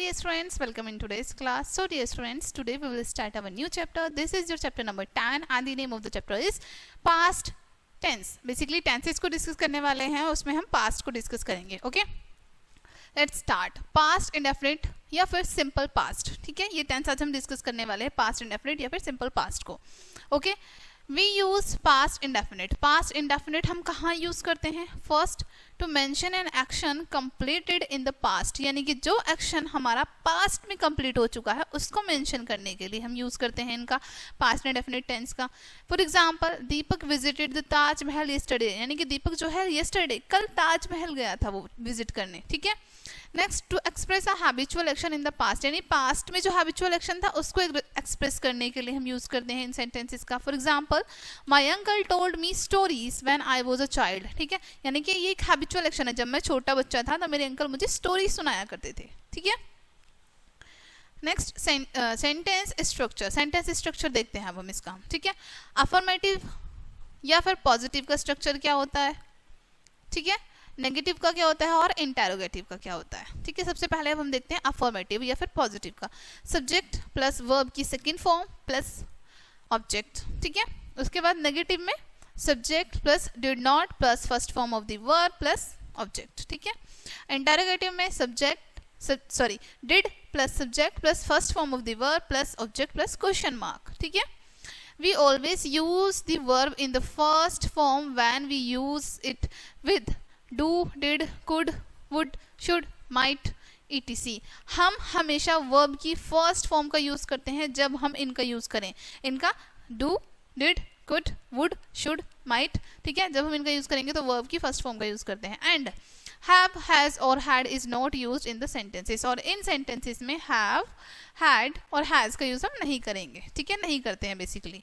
dear students, welcome in today's class. So dear students, today we will start our new chapter. This is your chapter number 10 and the name of the chapter is past tense. Basically tenses को discuss करने वाले हैं, उसमें हम past को discuss करेंगे. Okay, let's start. Past indefinite या फिर सिंपल पास्ट. ठीक है, ये टेंस आज हम डिस्कस करने वाले हैं, पास्ट इंडेफिनिट या फिर सिंपल पास्ट को. Okay, we use past indefinite. Past indefinite हम कहाँ यूज करते हैं? First, to mention an action completed in the past, यानी कि जो एक्शन हमारा पास्ट में कंप्लीट हो चुका है उसको मेंशन करने के लिए हम यूज करते हैं इनका पास्ट इंडेफिनिट टेंस का. For example, Deepak visited the Taj Mahal yesterday, यानी कि दीपक जो है यस्टरडे कल ताजमहल गया था वो विजिट करने. ठीक है. Next, to express a habitual action in the past, यानी पास्ट में जो हैबिचुअल एक्शन था उसको एक्सप्रेस करने के लिए हम यूज करते हैं इन सेंटेंसेस का. For example, my uncle told me stories when I was a child. ठीक है, यानी कि ये एक हैबिचुअल एक्शन है. जब मैं छोटा बच्चा था तो मेरे अंकल मुझे स्टोरी सुनाया करते थे. ठीक है. Next, sentence structure. Sentence structure देखते हैं अब हम इसका. ठीक है, अफर्मेटिव या फिर पॉजिटिव का स्ट्रक्चर क्या होता है? ठीक है, नेगेटिव का क्या होता है और इंटेरोगेटिव का क्या होता है? ठीक है, सबसे पहले अब हम देखते हैं अफर्मेटिव या फिर पॉजिटिव का. सब्जेक्ट प्लस वर्ब की सेकंड फॉर्म प्लस ऑब्जेक्ट. ठीक है, उसके बाद नेगेटिव में subject plus did not plus first form of the verb plus object. ठीक है. इंटेरोगेटिव में did plus subject plus first form of the verb plus object plus question mark. ठीक है. We always use the verb in the first form when we use it with do, did, could, would, should, might, etc. हम हमेशा verb की first form का use करते हैं जब हम इनका यूज करें. इनका do, did, could, would, should, might. ठीक है, जब हम इनका यूज करेंगे तो वर्ब की फर्स्ट फॉर्म का यूज करते हैं. एंड have, has और had is not used in the sentences, और इन sentences में have, had और has का यूज हम नहीं करेंगे. ठीक है, नहीं करते हैं basically.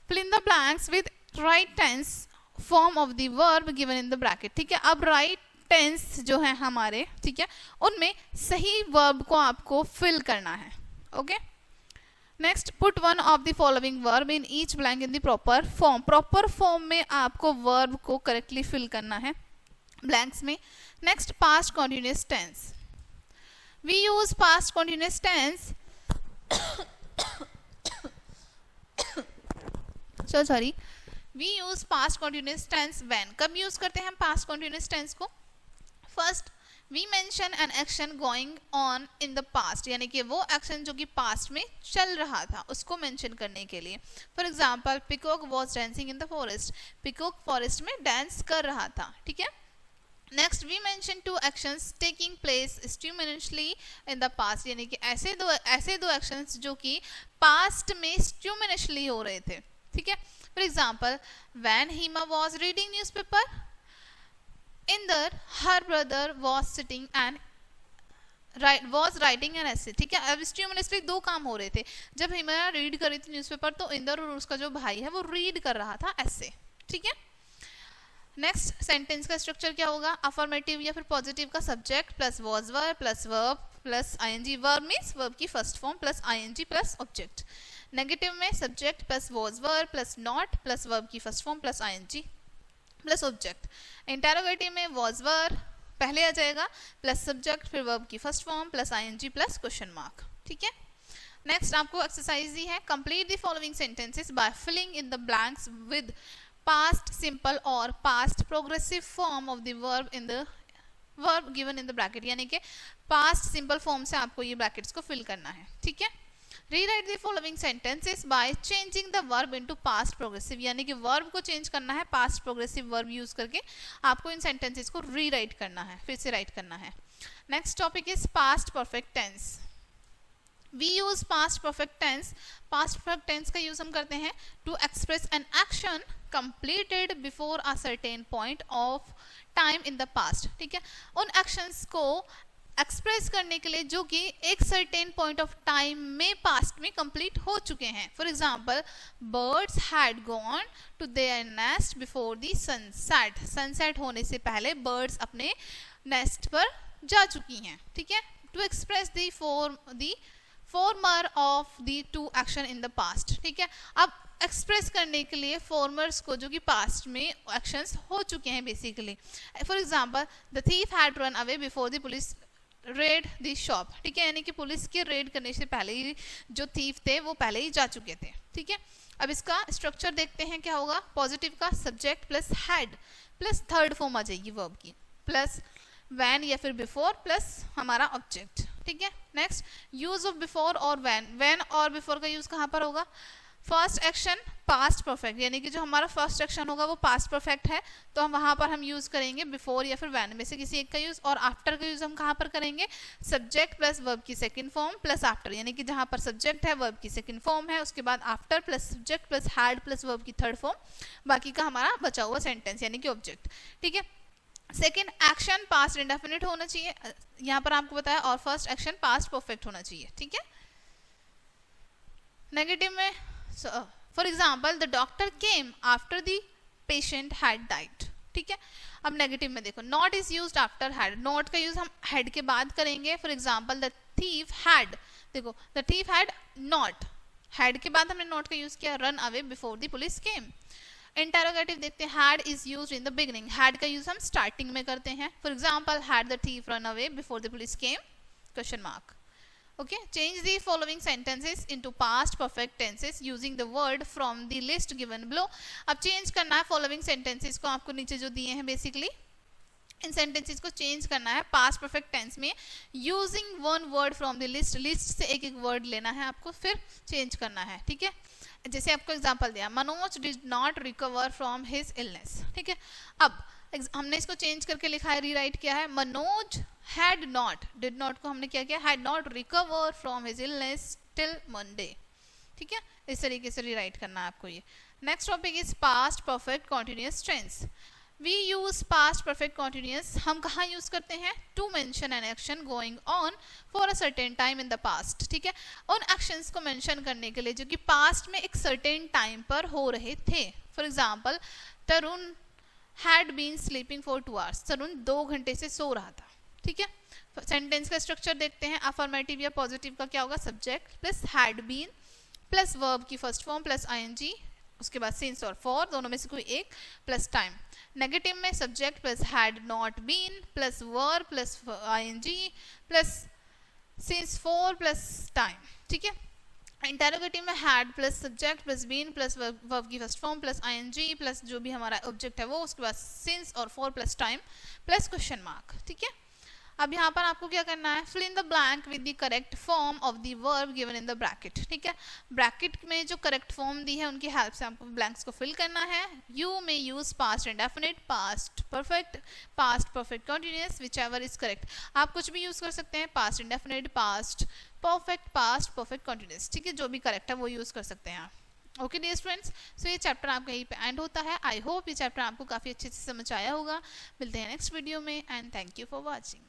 fill in the blanks with right tense form of the verb given in the bracket. ठीक है, अब राइट टेंस जो है हमारे, ठीक है, उनमें सही वर्ब को आपको फिल करना है. Okay. Next, put one of the following verb in each blank in the proper form. Proper form में आपको वर्ब को करेक्टली फिल करना है ब्लैंक्स में. Next, past continuous tense. We use past continuous tense sorry We use past continuous tense when. कब use करते हैं हम past continuous tense को? First, we mention an action going on in the past, यानी कि वो action जो कि past में चल रहा था उसको मेंशन करने के लिए. For example, Peacock was dancing in the forest. Peacock forest में डांस कर रहा था. ठीक है. Next, we mention two actions taking place simultaneously in the past, यानी कि ऐसे दो एक्शंस जो कि past में simultaneously हो रहे थे. ठीक है. For example, when Hima was reading newspaper, Inder, her brother, was sitting and was writing an essay. ठीक है, अब स्टिमुलसली दो काम हो रहे थे. जब हिमा रीड कर रही थी न्यूज़पेपर तो इंदर और उसका जो भाई है वो रीड कर रहा था ऐसे. ठीक है. नेक्स्ट, सेंटेंस का स्ट्रक्चर क्या होगा? अफर्मेटिव या फिर पॉजिटिव का subject plus was verb plus verb plus ING. Verb means verb की first form plus ING plus object. Negative में subject plus was verb plus not plus verb की first form plus ING plus object. Interrogative में was verb पहले आ जाएगा plus subject फिर verb की first form plus ING plus question mark. ठीक है. नेक्स्ट, आपको एक्सरसाइज दी है. Complete the following sentences bye filling in the blanks with past simple और past progressive form of the verb in the verb given in the bracket, यानी कि past simple form से आपको ये ब्रैकेट्स को फिल करना है. ठीक है. Rewrite the following sentences by changing the verb into past progressive, यानी कि वर्ब को चेंज करना है past progressive verb यूज करके आपको इन sentences को रीराइट करना है, फिर से राइट करना है. Next topic is past perfect tense. We use past perfect tense. past perfect tense का यूज हम करते हैं to express an action completed before a certain point of time in the past. ठीक है, उन actions को एक्सप्रेस करने के लिए जो कि एक सर्टेन पॉइंट ऑफ टाइम में पास्ट में कंप्लीट हो चुके हैं. For example, birds had gone to there nest before the sunset. Sunset होने से पहले बर्ड्स अपने नेस्ट पर जा चुकी हैं. ठीक है. To express the former of the two action in the past. ठीक है, अब एक्सप्रेस करने के लिए फॉर्मर्स को जो कि पास्ट में एक्शंस हो चुके हैं basically. For example, the thief had run away before the police read the shop, ठीक है, यानी कि पुलिस के रेड करने से पहले ही जो थीफ थे वो पहले ही जा चुके थे, ठीक है। अब इसका स्ट्रक्चर देखते हैं क्या होगा। पॉजिटिव का subject plus had plus third form आ जाएगी वर्ब की, प्लस व्हेन या फिर बिफोर प्लस हमारा ऑब्जेक्ट, ठीक है। नेक्स्ट यूज ऑफ बिफोर और व्हेन और बिफोर का यूज कहाँ पर होगा। फर्स्ट एक्शन पास्ट परफेक्ट, यानी कि जो हमारा फर्स्ट एक्शन होगा वो पास्ट परफेक्ट है, तो हम वहां पर हम यूज करेंगे बिफोर या फिर व्हेन में से किसी एक का यूज। और आफ्टर का यूज हम कहाँ पर करेंगे, सब्जेक्ट प्लस वर्ब की सेकंड फॉर्म प्लस आफ्टर, यानी कि जहां पर सब्जेक्ट है वर्ब की सेकंड फॉर्म है, उसके बाद after plus subject plus had plus verb की थर्ड फॉर्म, बाकी का हमारा बचा हुआ सेंटेंस यानी कि ऑब्जेक्ट, ठीक है। सेकेंड एक्शन पास्ट इंडेफिनिट होना चाहिए यहाँ पर आपको बताया, और फर्स्ट एक्शन पास्ट परफेक्ट होना चाहिए, ठीक है। नेगेटिव में for example the doctor came after the patient had died, ठीक है। अब नेगेटिव में देखो not is used after had, not का यूज हम हैड के बाद करेंगे। For example the thief had, देखो the thief had not, had के बाद हमने नॉट का यूज किया, run away before the police came. Interrogative देखते हैं, had is used in the beginning, had का यूज हम स्टार्टिंग में करते हैं। For example had the thief run away before the police came, question mark. Okay, change the following sentences into past perfect tenses using the word from the list given below. अब change करना है following sentences को, आपको नीचे जो दिए हैं basically इन sentences को चेंज करना है पास्ट परफेक्ट टेंस में using one word from the list, list से एक एक वर्ड लेना है आपको फिर चेंज करना है, ठीक है। जैसे आपको एग्जांपल दिया, Manoj did not recover from his illness, ठीक है। अब हमने इसको चेंज करके लिखा है, रीराइट किया है, Manoj had not, did not को हमने क्या किया, had not recover from his illness till Monday, ठीक है। इस तरीके से रीराइट करना है आपको ये। Next topic is past perfect continuous tense. We use past perfect continuous हम कहाँ यूज करते हैं, to mention an action going on for a certain time in the past, ठीक है। उन एक्शंस को मेंशन करने के लिए जो कि पास्ट में एक सर्टेन टाइम पर हो रहे थे। For example Tarun had been sleeping for 2 hours, Tarun 2 घंटे से सो रहा था, ठीक है। सेंटेंस का स्ट्रक्चर देखते हैं, अफर्मेटिव या पॉजिटिव का क्या होगा, subject plus had been plus verb की फर्स्ट फॉर्म प्लस आईएनजी, उसके बाद सिंस और फॉर दोनों में से कोई एक प्लस टाइम। नेगेटिव में subject plus had not been plus verb plus ING plus since for plus time, ठीक है। इंटेरोगेटिव में had plus subject plus been plus verb की first form plus ING plus जो भी हमारा ऑब्जेक्ट है वो, उसके बाद सिंस और for plus time plus question mark, ठीक है। अब यहाँ पर आपको क्या करना है, fill in the blank with the correct form of the verb given in the bracket, ठीक है। ब्रैकेट में जो करेक्ट फॉर्म दी है उनकी हेल्प से आपको ब्लैंक्स को फिल करना है। You may use past indefinite, past perfect continuous, which ever is correct. आप कुछ भी यूज कर सकते हैं, past indefinite, past perfect continuous, ठीक है। जो भी करेक्ट है वो यूज कर सकते हैं आप। ओके डियर स्टूडेंट्स, सो ये चैप्टर आपका यहीं पे एंड होता है। आई होप ये चैप्टर आपको काफ़ी अच्छे से समझ आया होगा। मिलते हैं नेक्स्ट वीडियो में and thank you for watching.